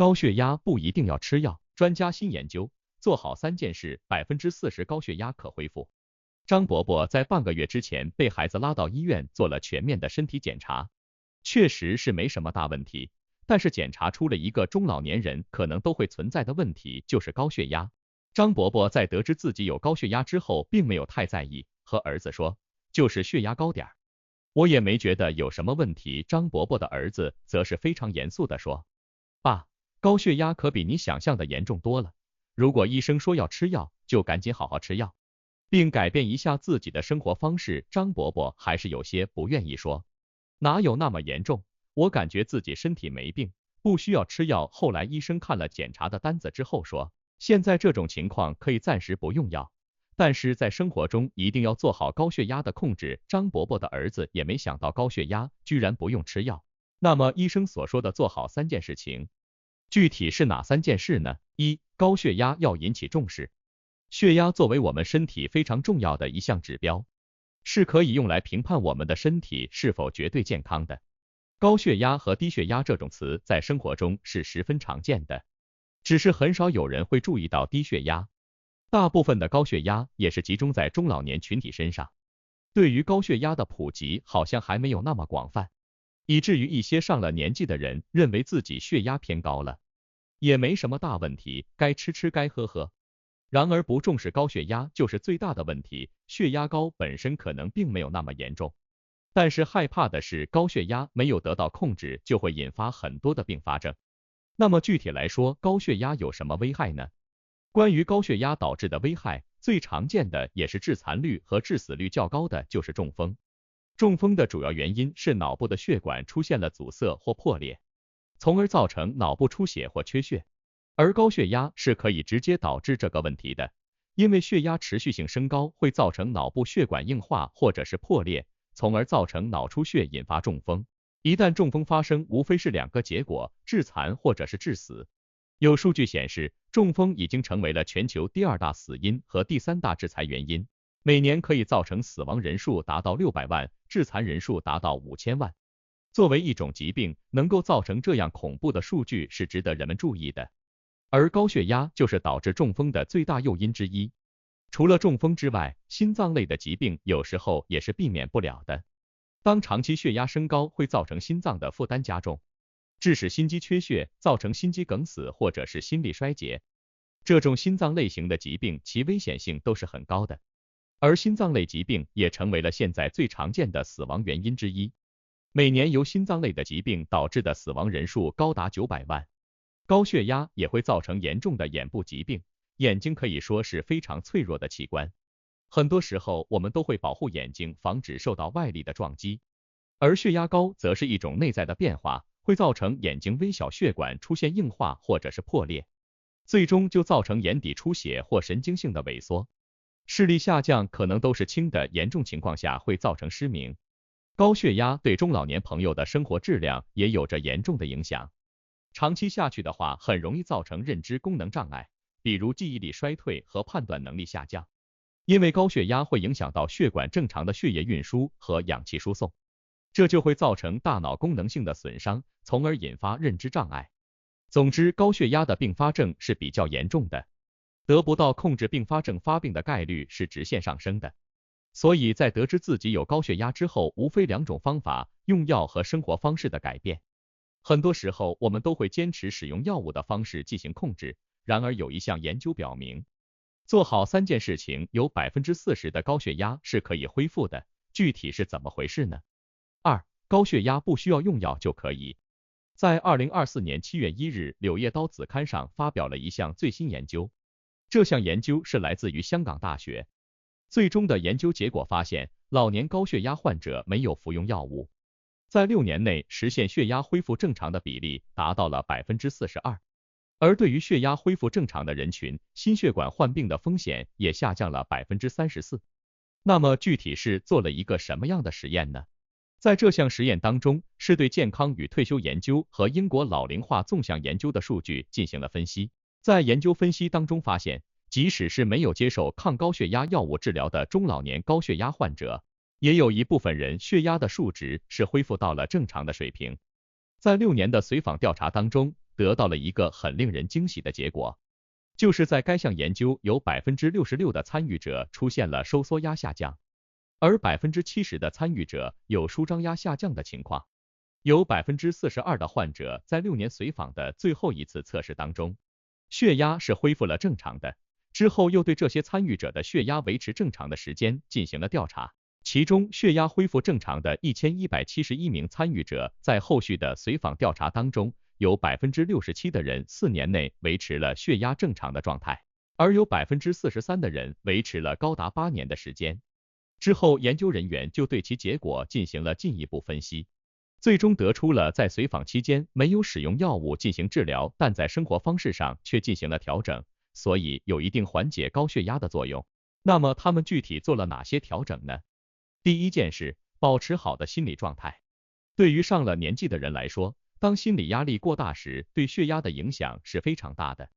高血压不一定要吃药，专家新研究，做好3件事，40%高血压可恢复。张伯伯在半个月之前被孩子拉到医院做了全面的身体检查，确实是没什么大问题，但是检查出了一个中老年人可能都会存在的问题，就是高血压。张伯伯在得知自己有高血压之后，并没有太在意，和儿子说，就是血压高点儿，我也没觉得有什么问题。张伯伯的儿子则是非常严肃地说，爸，高血压可比你想象的严重多了，如果医生说要吃药，就赶紧好好吃药，并改变一下自己的生活方式。张伯伯还是有些不愿意说，哪有那么严重，我感觉自己身体没病，不需要吃药。后来医生看了检查的单子之后说，现在这种情况可以暂时不用药，但是在生活中一定要做好高血压的控制。张伯伯的儿子也没想到高血压居然不用吃药。那么医生所说的做好3件事情，具体是哪3件事呢？一、高血压要引起重视。血压作为我们身体非常重要的一项指标，是可以用来评判我们的身体是否绝对健康的。高血压和低血压这种词在生活中是十分常见的，只是很少有人会注意到低血压。大部分的高血压也是集中在中老年群体身上，对于高血压的普及好像还没有那么广泛，以至于一些上了年纪的人认为自己血压偏高了，也没什么大问题，该吃吃该喝喝。然而不重视高血压就是最大的问题。血压高本身可能并没有那么严重，但是害怕的是高血压没有得到控制，就会引发很多的并发症。那么具体来说，高血压有什么危害呢？关于高血压导致的危害，最常见的也是致残率和致死率较高的就是中风。中风的主要原因是脑部的血管出现了阻塞或破裂，从而造成脑部出血或缺血。而高血压是可以直接导致这个问题的，因为血压持续性升高会造成脑部血管硬化或者是破裂，从而造成脑出血，引发中风。一旦中风发生，无非是2个结果，致残或者是致死。有数据显示，中风已经成为了全球第2大死因和第3大致残原因，每年可以造成死亡人数达到600万，致残人数达到5000万。作为一种疾病，能够造成这样恐怖的数据是值得人们注意的。而高血压就是导致中风的最大诱因之一。除了中风之外，心脏类的疾病有时候也是避免不了的。当长期血压升高会造成心脏的负担加重，致使心肌缺血，造成心肌梗死或者是心力衰竭。这种心脏类型的疾病其危险性都是很高的，而心脏类疾病也成为了现在最常见的死亡原因之一。每年由心脏类的疾病导致的死亡人数高达900万。高血压也会造成严重的眼部疾病，眼睛可以说是非常脆弱的器官，很多时候我们都会保护眼睛，防止受到外力的撞击。而血压高则是一种内在的变化，会造成眼睛微小血管出现硬化或者是破裂，最终就造成眼底出血或神经性的萎缩，视力下降，可能都是轻的，严重情况下会造成失明。高血压对中老年朋友的生活质量也有着严重的影响。长期下去的话，很容易造成认知功能障碍，比如记忆力衰退和判断能力下降。因为高血压会影响到血管正常的血液运输和氧气输送，这就会造成大脑功能性的损伤，从而引发认知障碍。总之，高血压的并发症是比较严重的，得不到控制，并发症发病的概率是直线上升的。所以在得知自己有高血压之后，无非2种方法，用药和生活方式的改变。很多时候我们都会坚持使用药物的方式进行控制，然而有一项研究表明，做好3件事情，有40%的高血压是可以恢复的。具体是怎么回事呢？2. 高血压不需要用药就可以。在2024年7月1日，《柳叶刀》子刊上发表了一项最新研究，这项研究是来自于香港大学。最终的研究结果发现，老年高血压患者没有服用药物，在6年内实现血压恢复正常的比例达到了42%，而对于血压恢复正常的人群，心血管患病的风险也下降了34%。那么具体是做了一个什么样的实验呢？在这项实验当中，是对健康与退休研究和英国老龄化纵向研究的数据进行了分析。在研究分析当中发现，即使是没有接受抗高血压药物治疗的中老年高血压患者，也有一部分人血压的数值是恢复到了正常的水平。在6年的随访调查当中，得到了一个很令人惊喜的结果，就是在该项研究有66%的参与者出现了收缩压下降，而70%的参与者有舒张压下降的情况。有42%的患者在6年随访的最后一次测试当中，血压是恢复了正常的，之后又对这些参与者的血压维持正常的时间进行了调查。其中血压恢复正常的1171名参与者，在后续的随访调查当中，有67%的人4年内维持了血压正常的状态，而有43%的人维持了高达8年的时间。之后研究人员就对其结果进行了进一步分析，最终得出了在随访期间没有使用药物进行治疗，但在生活方式上却进行了调整，所以有一定缓解高血压的作用。那么他们具体做了哪些调整呢？第一件事，保持好的心理状态。对于上了年纪的人来说，当心理压力过大时，对血压的影响是非常大的。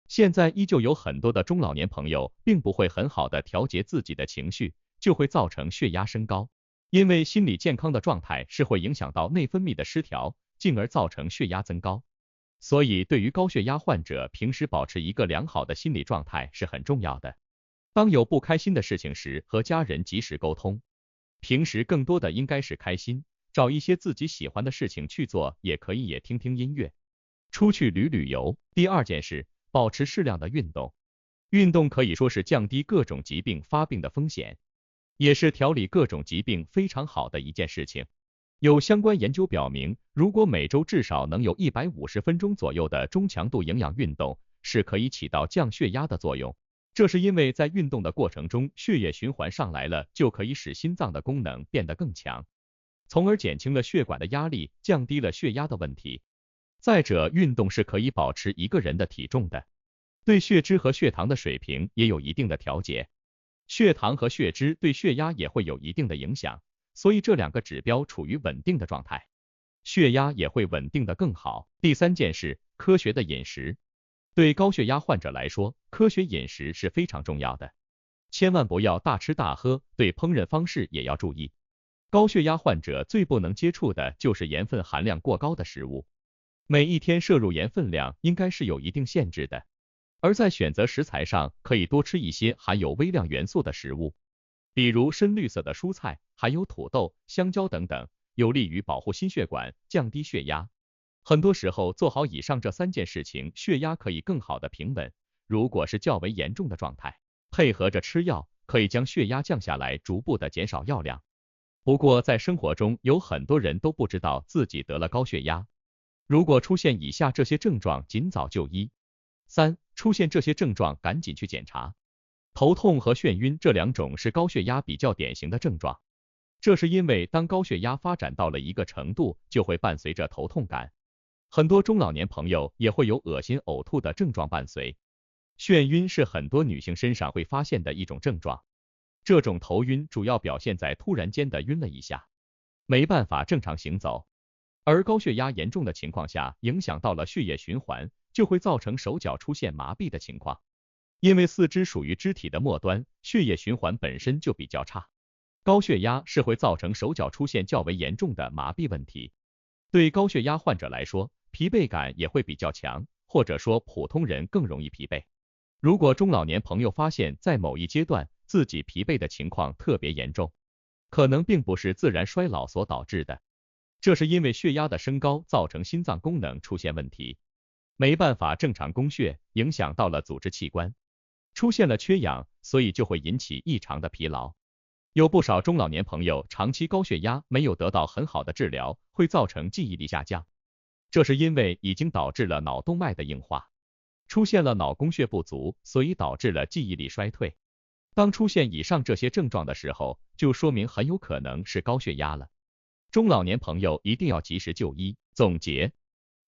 现在依旧有很多的中老年朋友并不会很好的调节自己的情绪，就会造成血压升高。因为心理健康的状态是会影响到内分泌的失调，进而造成血压增高。所以对于高血压患者，平时保持一个良好的心理状态是很重要的。当有不开心的事情时，和家人及时沟通。平时更多的应该是开心，找一些自己喜欢的事情去做，也可以也听听音乐，出去旅游。第二件事，保持适量的运动。运动可以说是降低各种疾病发病的风险，也是调理各种疾病非常好的一件事情。有相关研究表明，如果每周至少能有150分钟左右的中强度营养运动，是可以起到降血压的作用。这是因为在运动的过程中，血液循环上来了，就可以使心脏的功能变得更强，从而减轻了血管的压力，降低了血压的问题。再者，运动是可以保持一个人的体重的，对血脂和血糖的水平也有一定的调节。血糖和血脂对血压也会有一定的影响，所以这两个指标处于稳定的状态，血压也会稳定的更好。第三件事，科学的饮食。对高血压患者来说，科学饮食是非常重要的，千万不要大吃大喝，对烹饪方式也要注意。高血压患者最不能接触的就是盐分含量过高的食物，每一天摄入盐分量应该是有一定限制的。而在选择食材上，可以多吃一些含有微量元素的食物，比如深绿色的蔬菜，还有土豆、香蕉等等，有利于保护心血管，降低血压。很多时候做好以上这3件事情，血压可以更好的平稳。如果是较为严重的状态，配合着吃药，可以将血压降下来，逐步的减少药量。不过在生活中，有很多人都不知道自己得了高血压。如果出现以下这些症状，尽早就医。3. 出现这些症状，赶紧去检查。头痛和眩晕这2种是高血压比较典型的症状，这是因为当高血压发展到了一个程度，就会伴随着头痛感。很多中老年朋友也会有恶心呕吐的症状伴随。眩晕是很多女性身上会发现的一种症状，这种头晕主要表现在突然间的晕了一下，没办法正常行走。而高血压严重的情况下，影响到了血液循环，就会造成手脚出现麻痹的情况。因为四肢属于肢体的末端，血液循环本身就比较差，高血压是会造成手脚出现较为严重的麻痹问题。对高血压患者来说，疲惫感也会比较强，或者说普通人更容易疲惫。如果中老年朋友发现在某一阶段自己疲惫的情况特别严重，可能并不是自然衰老所导致的，这是因为血压的升高造成心脏功能出现问题，没办法正常供血，影响到了组织器官，出现了缺氧，所以就会引起异常的疲劳。有不少中老年朋友长期高血压没有得到很好的治疗，会造成记忆力下降，这是因为已经导致了脑动脉的硬化，出现了脑供血不足，所以导致了记忆力衰退。当出现以上这些症状的时候，就说明很有可能是高血压了。中老年朋友一定要及时就医。总结，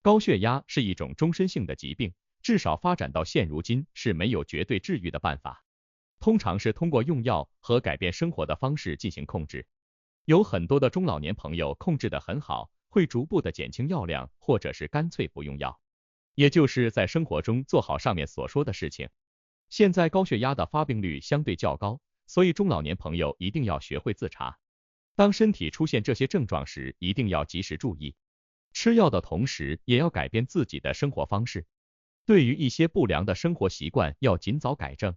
高血压是一种终身性的疾病，至少发展到现如今是没有绝对治愈的办法，通常是通过用药和改变生活的方式进行控制。有很多的中老年朋友控制得很好，会逐步的减轻药量，或者是干脆不用药，也就是在生活中做好上面所说的事情。现在高血压的发病率相对较高，所以中老年朋友一定要学会自查。当身体出现这些症状时，一定要及时注意。吃药的同时，也要改变自己的生活方式。对于一些不良的生活习惯，要尽早改正。